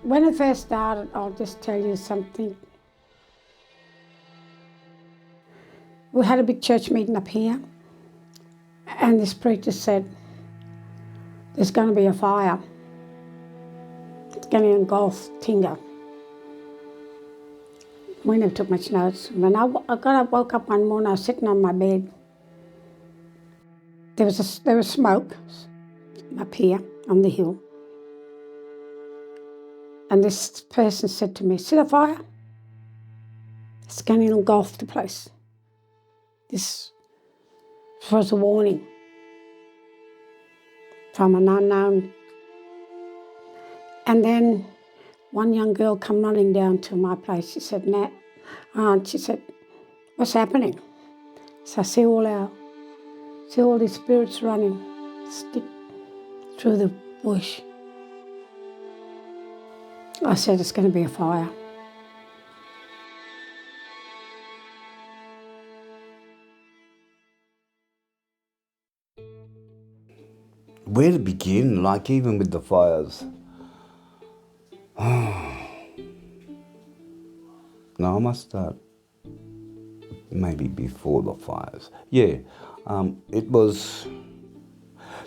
When it first started, I'll just tell you something. We had a big church meeting up here, and this preacher said, there's going to be a fire. It's going to engulf Tingha. We never took much notice. When I woke up one morning, I was sitting on my bed. There was smoke up here on the hill. And this person said to me, see the fire? It's going to engulf the place. This was a warning from an unknown. And then one young girl come running down to my place. She said, Nat, Aunt, she said, what's happening? So I see all these spirits running, stick through the bush. I said, it's going to be a fire. Where to begin, like even with the fires? No, I must start maybe before the fires. Yeah, it was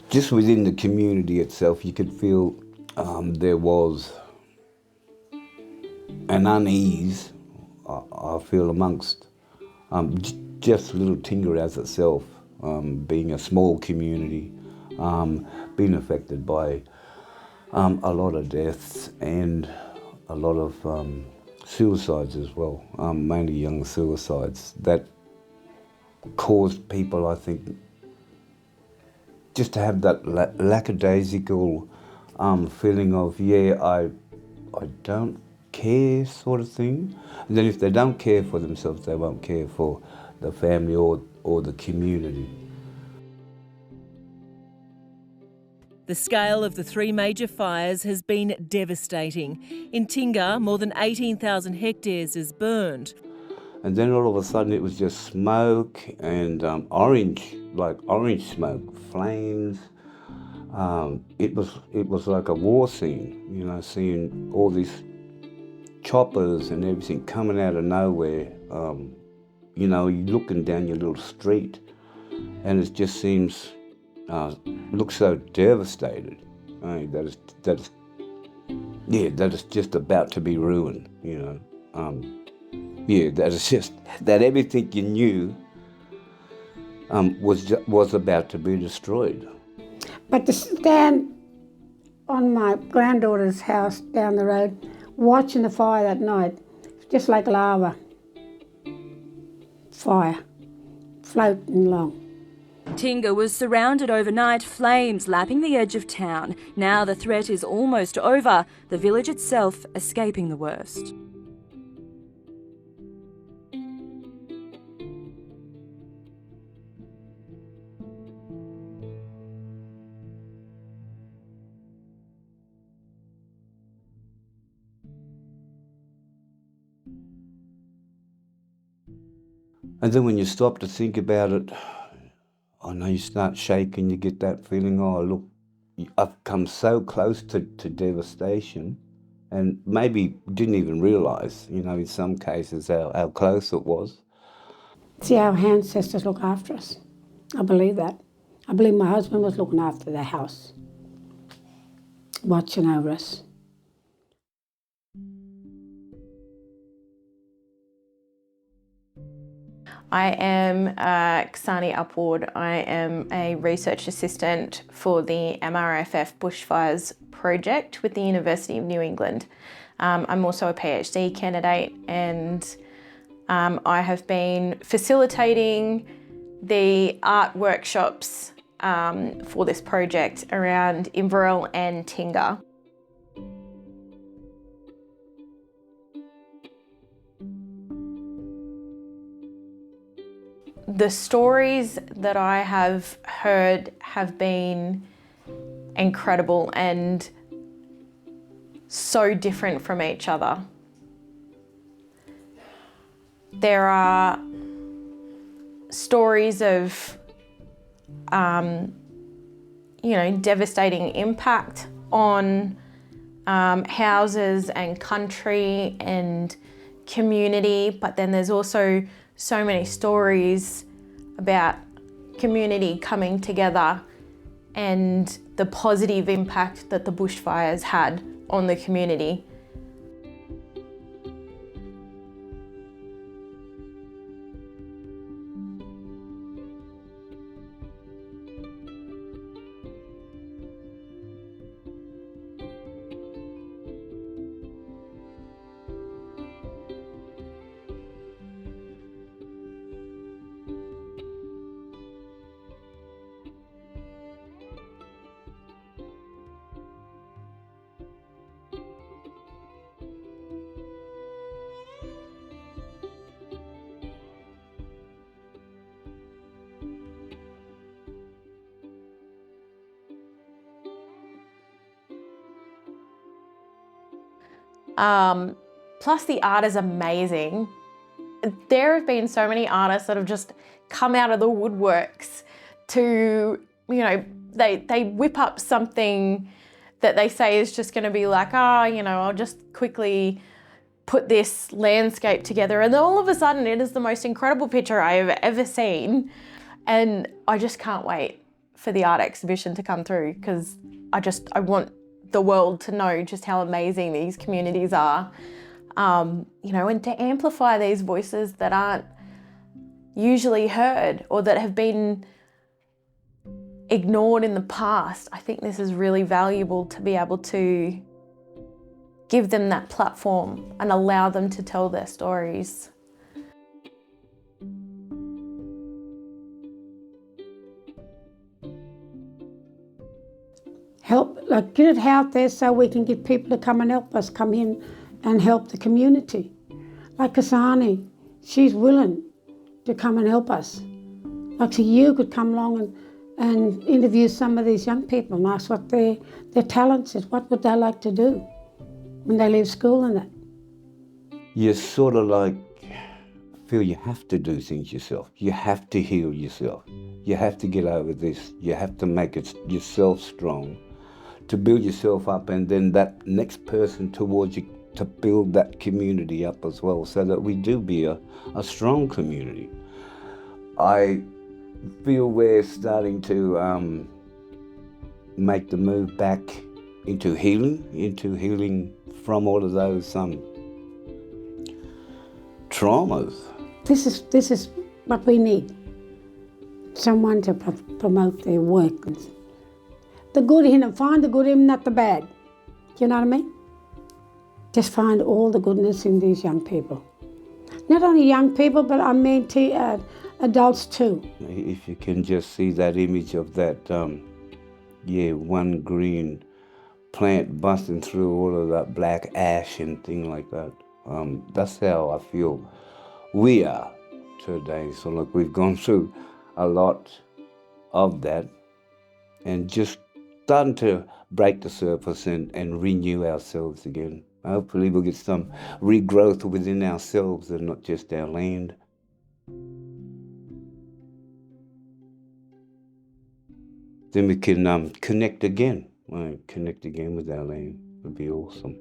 just within the community itself, you could feel there was an unease, I feel, amongst just little Tingha as itself, being a small community, being affected by a lot of deaths and a lot of suicides as well, mainly young suicides, that caused people, I think, just to have that lackadaisical feeling of, I don't care sort of thing. And then if they don't care for themselves, they won't care for the family or the community. The scale of the three major fires has been devastating. In Tingha, more than 18,000 hectares is burned. And then all of a sudden it was just smoke and orange smoke, flames. It was like a war scene, seeing all these choppers and everything coming out of nowhere. You're looking down your little street and it just seems, looks so devastated. That is just about to be ruined, that is just, that everything you knew was about to be destroyed. But to stand on my granddaughter's house down the road, watching the fire that night, just like lava, fire, floating along. Tingha was surrounded overnight, flames lapping the edge of town. Now the threat is almost over, the village itself escaping the worst. And then when you stop to think about it, I know you start shaking, you get that feeling, look, I've come so close to devastation, and maybe didn't even realise, in some cases, how close it was. See, our ancestors look after us. I believe that. I believe my husband was looking after the house, watching over us. I am Ksani Upward. I am a research assistant for the MRFF Bushfires project with the University of New England. I'm also a PhD candidate, and I have been facilitating the art workshops for this project around Inverell and Tingha. The stories that I have heard have been incredible and so different from each other. There are stories of, devastating impact on houses and country and community, but then there's also so many stories about community coming together and the positive impact that the bushfires had on the community. Plus the art is amazing. There have been so many artists that have just come out of the woodworks to, you know, they whip up something that they say is just going to be like, oh, you know, I'll just quickly put this landscape together. And then all of a sudden it is the most incredible picture I have ever seen. And I just can't wait for the art exhibition to come through, because I want the world to know just how amazing these communities are, you know, and to amplify these voices that aren't usually heard or that have been ignored in the past. I think this is really valuable to be able to give them that platform and allow them to tell their stories. Help, like, get it out there so we can get people to come and help us, come in and help the community. Like Kasani, she's willing to come and help us. Like, so you could come along and interview some of these young people and ask what their talents is, what would they like to do when they leave school and that. You sort of like feel you have to do things yourself. You have to heal yourself. You have to get over this. You have to make it yourself strong, to build yourself up, and then that next person towards you to build that community up as well, so that we do be a strong community. I feel we're starting to make the move back into healing from all of those traumas. This is what we need. Someone to promote their work. The good in them, find the good in them, not the bad. You know what I mean? Just find all the goodness in these young people. Not only young people, but I mean adults too. If you can just see that image of that, one green plant busting through all of that black ash and things like that. That's how I feel we are today. So look, we've gone through a lot of that and just starting to break the surface and renew ourselves again. Hopefully we'll get some regrowth within ourselves and not just our land. Then we can connect again with our land. It would be awesome.